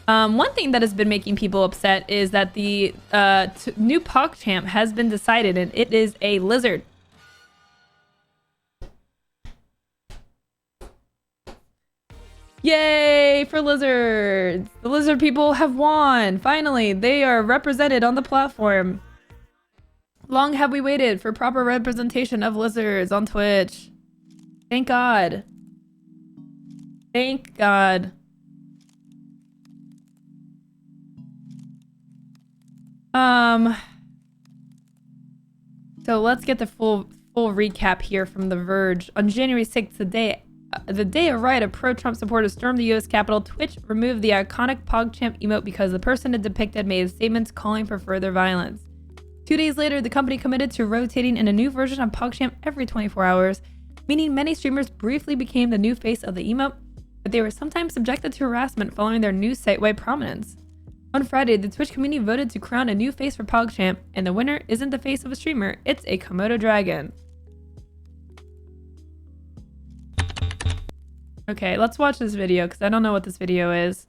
One thing that has been making people upset is that the new PogChamp has been decided, and it is a lizard. Yay for lizards! The lizard people have won! Finally, they are represented on the platform. Long have we waited for proper representation of lizards on Twitch. Thank God. Thank God. So let's get the full recap here from The Verge. On January 6th, the day a riot of pro-Trump supporters stormed the U.S. Capitol, Twitch removed the iconic PogChamp emote because the person it depicted made statements calling for further violence. 2 days later, the company committed to rotating in a new version of PogChamp every 24 hours, meaning many streamers briefly became the new face of the emote, but they were sometimes subjected to harassment following their new site-wide prominence. On Friday, the Twitch community voted to crown a new face for PogChamp, and the winner isn't the face of a streamer, it's a Komodo dragon. Okay, let's watch this video, because I don't know what this video is.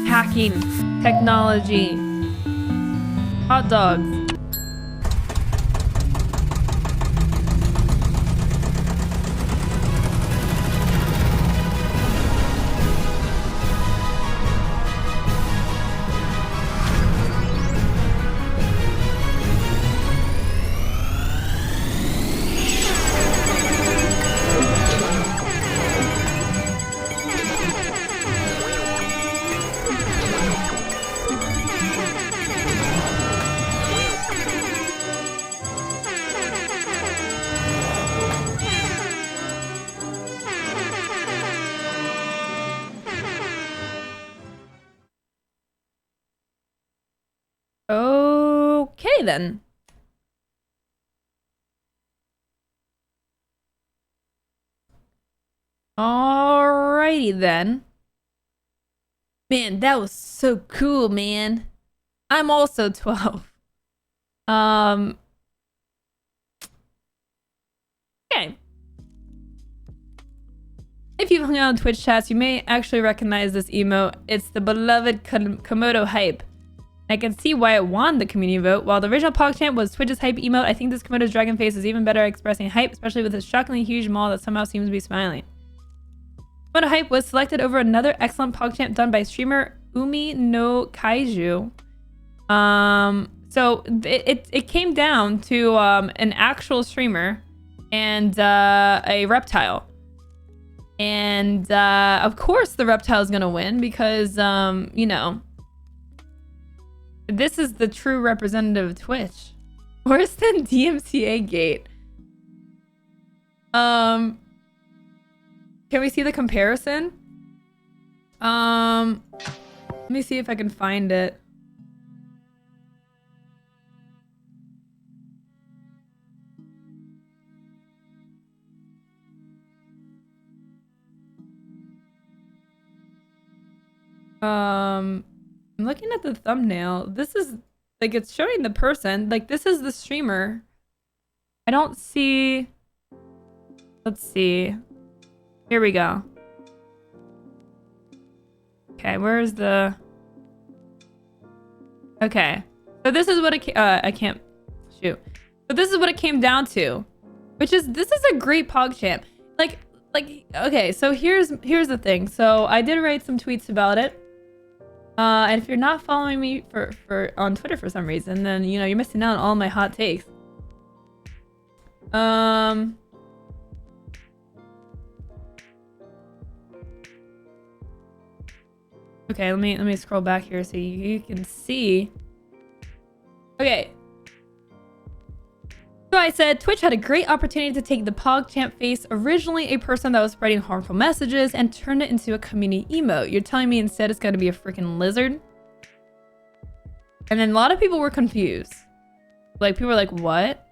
Hacking, technology, hot dogs. Okay, then. Alrighty, then. Man, that was so cool, man. I'm also 12. Okay. If you've hung out on Twitch chats, you may actually recognize this emote. It's the beloved KomodoHype. I can see why it won the community vote. While the original PogChamp was Twitch's hype emote, I think this Komodo's dragon face is even better at expressing hype, especially with its shockingly huge maw that somehow seems to be smiling. KomodoHype was selected over another excellent PogChamp done by streamer Umi no Kaiju. So it came down to an actual streamer and a reptile. And of course the reptile is gonna win because you know, this is the true representative of Twitch. Worse than DMCA gate. Can we see the comparison? Let me see if I can find it. I'm looking at the thumbnail. This is like, it's showing the person. Like, this is the streamer. I don't see. Let's see. Here we go. Okay, where's the... Okay. So this is what it... I can't... Shoot. So this is what it came down to. Which is... This is a great PogChamp. Like... Okay, so here's the thing. So I did write some tweets about it. And if you're not following me on Twitter for some reason, then, you know, you're missing out on all my hot takes. Okay, let me scroll back here so you can see. Okay. So I said, Twitch had a great opportunity to take the PogChamp face, originally a person that was spreading harmful messages, and turn it into a community emote. You're telling me instead it's gonna be a freaking lizard? And then a lot of people were confused. Like, people were like, what?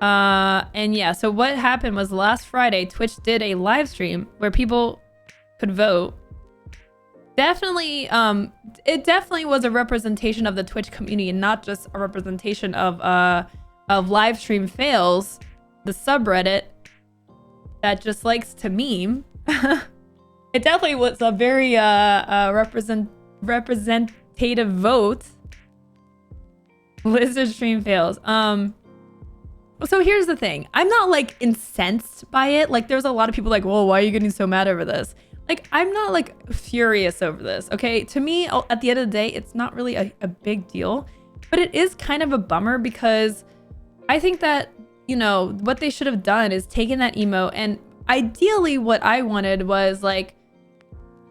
And yeah, so what happened was last Friday, Twitch did a live stream where people could vote. Definitely, it definitely was a representation of the Twitch community and not just a representation of live stream fails, the subreddit that just likes to meme. It definitely was a very representative vote. Lizard stream fails. So here's the thing. I'm not like incensed by it. Like there's a lot of people like, whoa, why are you getting so mad over this? Like I'm not like furious over this. Okay. To me, at the end of the day, it's not really a big deal, but it is kind of a bummer because I think that, you know, what they should have done is taken that emote, and ideally what I wanted was like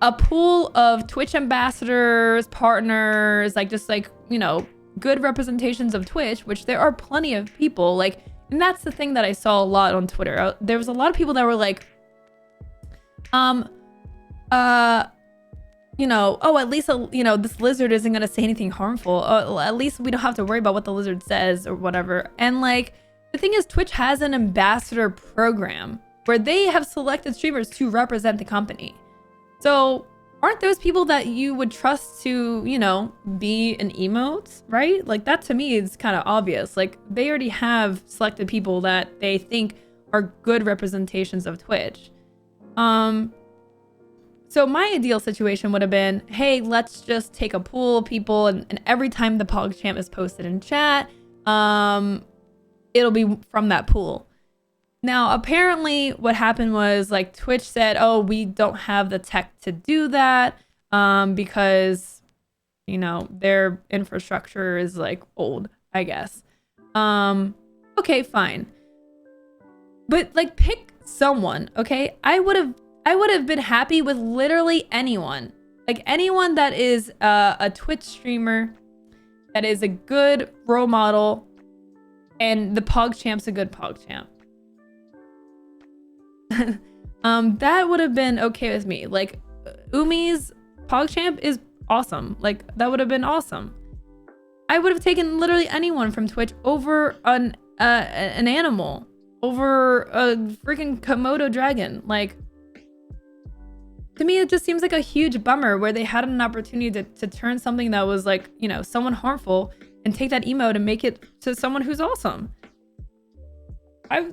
a pool of Twitch ambassadors, partners, like just like, you know, good representations of Twitch, which there are plenty of people like, and that's the thing that I saw a lot on Twitter. There was a lot of people that were like, you know, oh, at least, you know, this lizard isn't going to say anything harmful. At least we don't have to worry about what the lizard says or whatever. And like, the thing is, Twitch has an ambassador program where they have selected streamers to represent the company. So aren't those people that you would trust to, you know, be an emote, right? Like that to me is kind of obvious. Like they already have selected people that they think are good representations of Twitch. So my ideal situation would have been, hey, let's just take a pool of people, and every time the PogChamp is posted in chat, it'll be from that pool. Now, apparently what happened was like Twitch said, oh, we don't have the tech to do that because, you know, their infrastructure is like old, I guess. Okay, fine. But like pick someone, okay? I would have been happy with literally anyone. Like anyone that is a Twitch streamer, that is a good role model, and the PogChamp's a good PogChamp. That would have been okay with me. Like Umi's PogChamp is awesome. Like that would have been awesome. I would have taken literally anyone from Twitch over an animal, over a freaking Komodo dragon. Like to me, it just seems like a huge bummer where they had an opportunity to turn something that was like, you know, someone harmful and take that emote and make it to someone who's awesome. I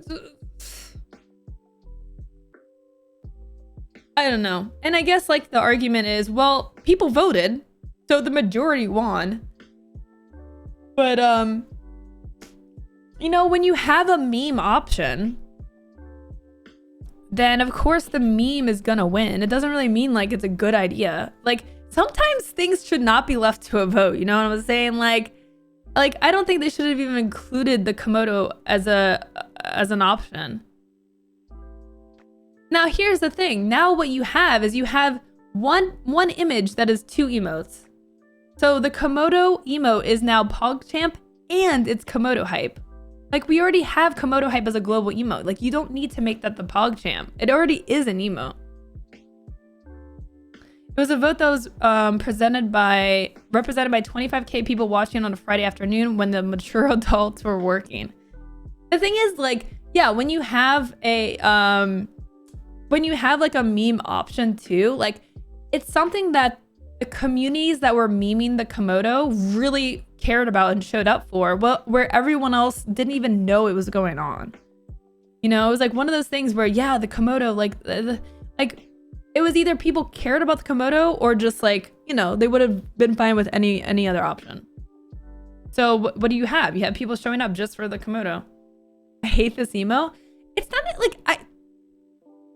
don't know. And I guess like the argument is, well, people voted, so the majority won. But you know, when you have a meme option, then of course the meme is gonna win. It doesn't really mean like it's a good idea. Like sometimes things should not be left to a vote. You know what I'm saying? Like I don't think they should have even included the Komodo as an option. Now here's the thing. Now what you have is you have one image that is two emotes. So the Komodo emote is now PogChamp and it's KomodoHype. Like we already have KomodoHype as a global emote. Like you don't need to make that the PogChamp. It already is an emote. It was a vote that was represented by 25K people watching on a Friday afternoon when the mature adults were working. The thing is, like, yeah, when you have like a meme option too, like it's something that the communities that were memeing the Komodo really cared about and showed up for, well, where everyone else didn't even know it was going on. You know, it was like one of those things where, yeah, the Komodo, like it was either people cared about the Komodo or just like, you know, they would have been fine with any other option. So what do you have? You have people showing up just for the Komodo. I hate this emo. It's not like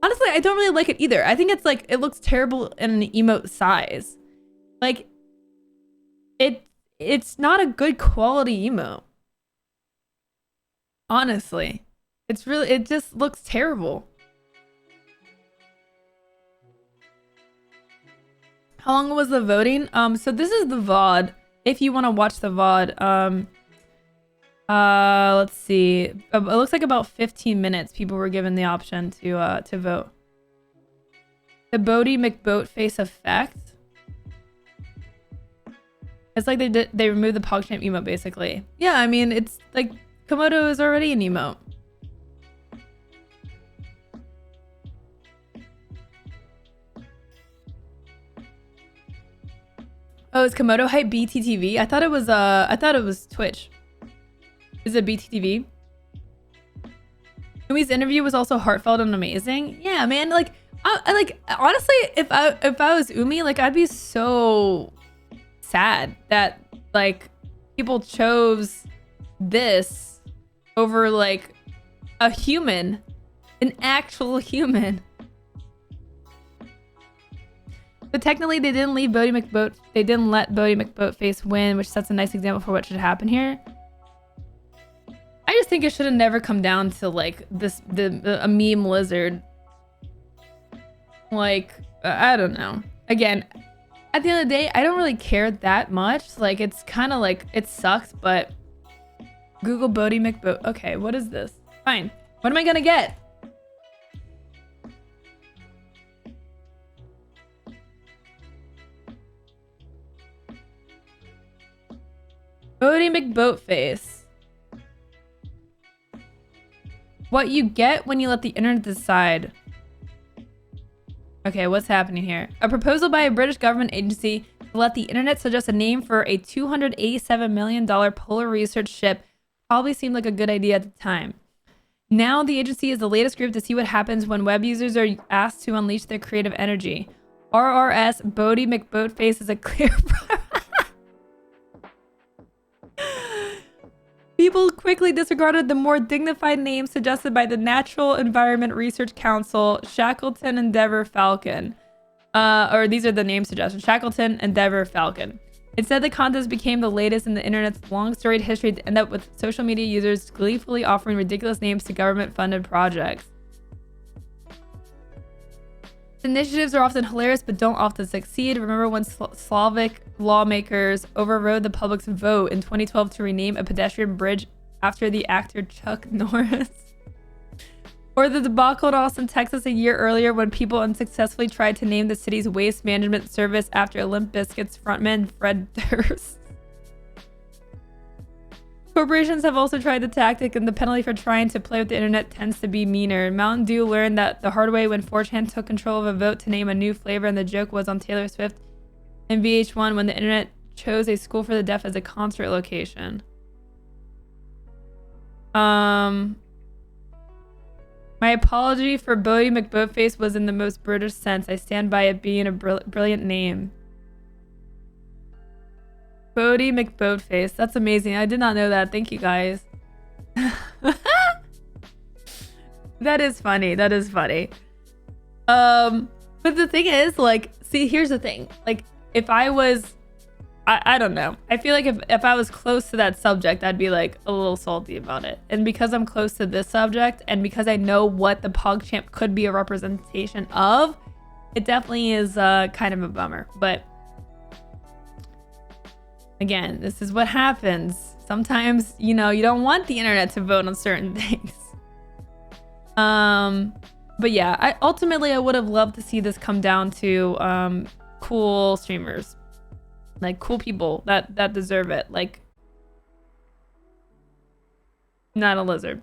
honestly, I don't really like it either. I think it's like, it looks terrible in an emote size. Like it's not a good quality emote. Honestly, it just looks terrible. How long was the voting? So this is the VOD. If you want to watch the VOD, let's see. It looks like about 15 minutes people were given the option to vote. The Bodie McBoatface effect. It's like they removed the PogChamp emote basically. Yeah, I mean, it's like Komodo is already an emote. Oh, is KomodoHype BTTV? I thought it was Twitch. Is it BTTV? Umi's interview was also heartfelt and amazing. Yeah, man. Like, I like honestly, if I was Umi, like I'd be so sad that like people chose this over like a human, an actual human. But technically, they didn't leave Bodie McBoat. They didn't let Bodie McBoatface win, which sets a nice example for what should happen here. I just think it should have never come down to like a meme lizard. Like, I don't know. Again, at the end of the day, I don't really care that much. Like, it's kind of like, it sucks, but Google Bodie McBoat. Okay, what is this? Fine. What am I gonna get? Bodie McBoatface. What you get when you let the internet decide. Okay, what's happening here? A proposal by a British government agency to let the internet suggest a name for a $287 million polar research ship probably seemed like a good idea at the time. Now the agency is the latest group to see what happens when web users are asked to unleash their creative energy. RRS Bodie McBoatface is a clear... People quickly disregarded the more dignified name suggested by the Natural Environment Research Council, Shackleton Endeavour Falcon. Or these are the name suggestions, Shackleton Endeavour Falcon. Instead, the contest became the latest in the internet's long storied history to end up with social media users gleefully offering ridiculous names to government-funded projects. Initiatives are often hilarious but don't often succeed. Remember when Slavic lawmakers overrode the public's vote in 2012 to rename a pedestrian bridge after the actor Chuck Norris? Or the debacle in Austin, Texas a year earlier when people unsuccessfully tried to name the city's waste management service after Limp Bizkit's frontman Fred Durst. Corporations have also tried the tactic, and the penalty for trying to play with the internet tends to be meaner. Mountain Dew learned that the hard way when 4chan took control of a vote to name a new flavor, and the joke was on Taylor Swift and VH1 when the internet chose a school for the deaf as a concert location. My apology for Bodie McBoatface was in the most British sense. I stand by it being a brilliant name. Bodie McBoatface. That's amazing. I did not know that. Thank you, guys. That is funny. That is funny. But the thing is, like, see, here's the thing. Like, if I was... I don't know. I feel like if I was close to that subject, I'd be, like, a little salty about it. And because I'm close to this subject, and because I know what the PogChamp could be a representation of, it definitely is kind of a bummer. But... again, this is what happens. Sometimes, you know, you don't want the internet to vote on certain things. But yeah, ultimately I would have loved to see this come down to cool streamers. Like cool people that deserve it. Like, not a lizard.